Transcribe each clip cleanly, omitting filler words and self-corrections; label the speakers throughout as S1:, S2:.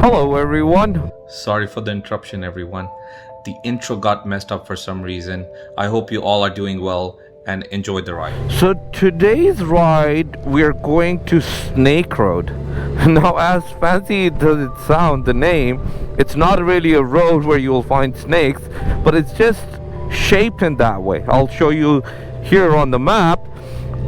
S1: Hello everyone.
S2: Sorry for the interruption, everyone. The intro got messed up for some reason. I hope you all are doing well and enjoyed the ride.
S1: So today's ride we're going to Snake Road. Now as fancy does it sound, the name, it's not really a road where you'll find snakes, but it's just shaped in that way. I'll show you here on the map.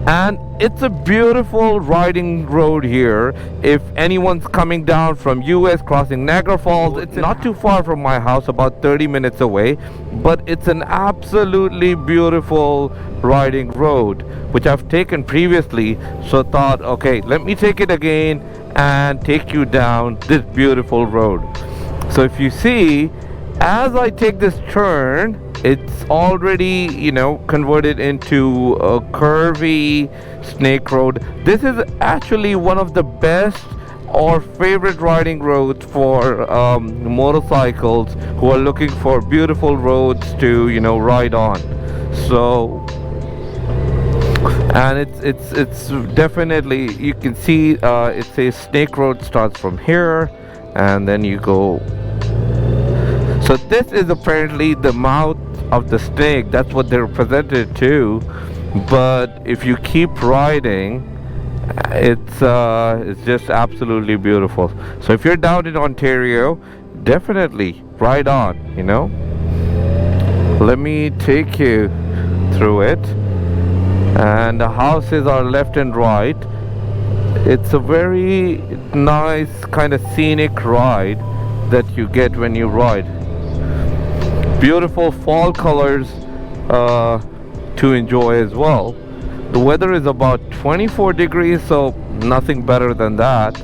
S1: And it's a beautiful riding road here. If anyone's coming down from US crossing Niagara Falls, it's not too far from my house, about 30 minutes away, but it's an absolutely beautiful riding road which I've taken previously, so thought, okay, let me take it again and take you down this beautiful road. So if you see, as I take this turn, it's already, converted into a curvy snake road. This is actually one of the best or favorite riding roads for motorcycles who are looking for beautiful roads to, ride on. So, and it's definitely, you can see it says Snake Road starts from here, and then you go. So this is apparently the mouth of the snake. That's what they're presented to. But if you keep riding, it's just absolutely beautiful. So if you're down in Ontario, definitely ride on. Let me take you through it. And the houses are left and right. It's a very nice kind of scenic ride that you get when you ride. Beautiful fall colors to enjoy as well. The weather is about 24 degrees, so nothing better than that.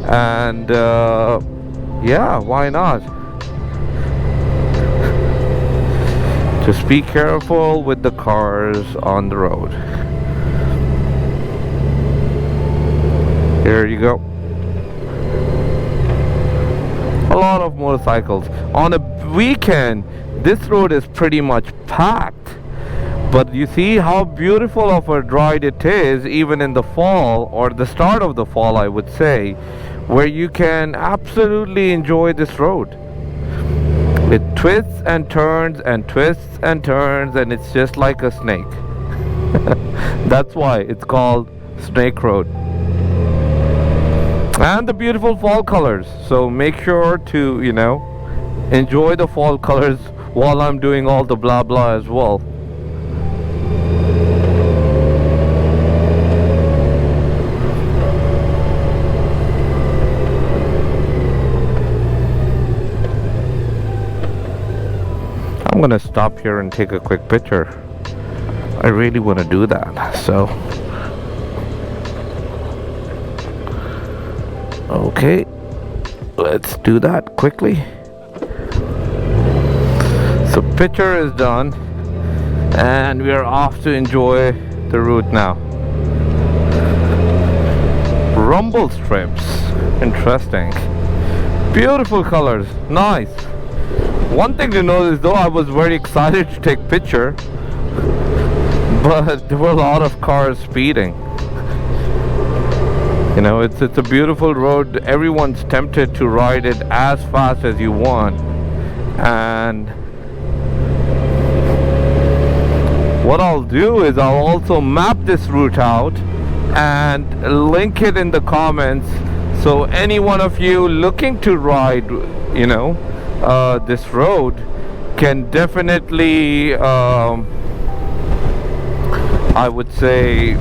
S1: And yeah, why not? Just be careful with the cars on the road. Here you go. A lot of motorcycles. On a weekend, this road is pretty much packed, but you see how beautiful of a ride it is, even in the fall, or the start of the fall I would say, where you can absolutely enjoy this road. It twists and turns and twists and turns, and it's just like a snake. That's why it's called Snake Road. And the beautiful fall colors, so make sure to enjoy the fall colors while I'm doing all the blah blah as well. I'm gonna stop here and take a quick picture. I really want to do that, so okay, let's do that quickly. So picture is done, and we are off to enjoy the route now. Rumble strips, interesting. Beautiful colors, nice. One thing to notice though, I was very excited to take picture, but there were a lot of cars speeding. It's a beautiful road. Everyone's tempted to ride it as fast as you want. And what I'll do is I'll also map this route out and link it in the comments, so any one of you looking to ride, this road can definitely, I would say,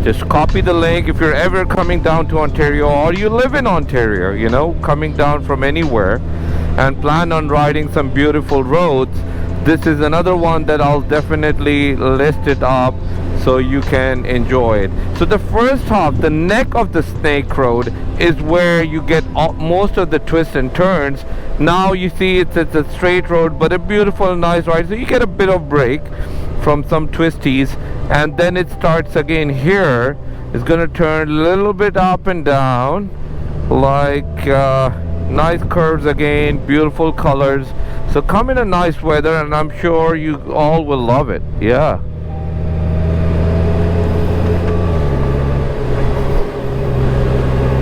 S1: just copy the link. If you're ever coming down to Ontario, or you live in Ontario, coming down from anywhere and plan on riding some beautiful roads, this is another one that I'll definitely list it up so you can enjoy it. So the first half, the neck of the Snake Road, is where you get most of the twists and turns. Now you see it's a straight road, but a beautiful, nice ride. So you get a bit of break from some twisties, and then it starts again here. It's gonna turn a little bit up and down, like nice curves again, beautiful colors. So come in a nice weather, and I'm sure you all will love it. Yeah.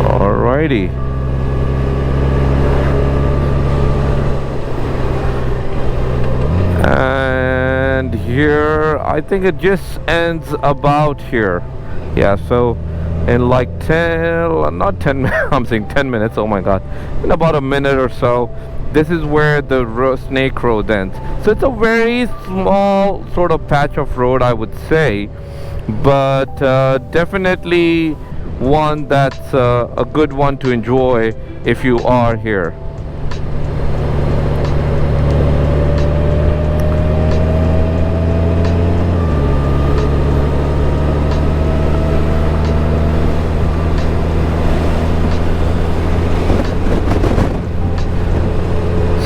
S1: Alrighty. here. I think it just ends about here. Yeah, so in like 10, not 10 I'm saying 10 minutes, oh my god, in about a minute or so, this is where the snake road ends. So it's a very small sort of patch of road, I would say, but definitely one that's a good one to enjoy if you are here.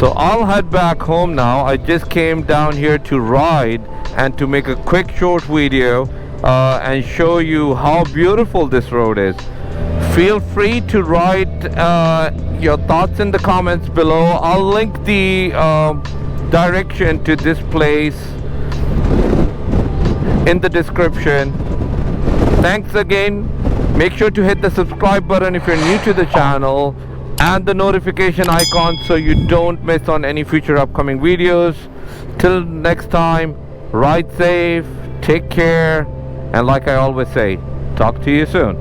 S1: So I'll head back home now. I just came down here to ride and to make a quick short video and show you how beautiful this road is. Feel free to write your thoughts in the comments below. I'll link the direction to this place in the description. Thanks again. Make sure to hit the subscribe button if you're new to the channel, and the notification icon so you don't miss on any future upcoming videos. Till next time, ride safe, take care, and like I always say, talk to you soon.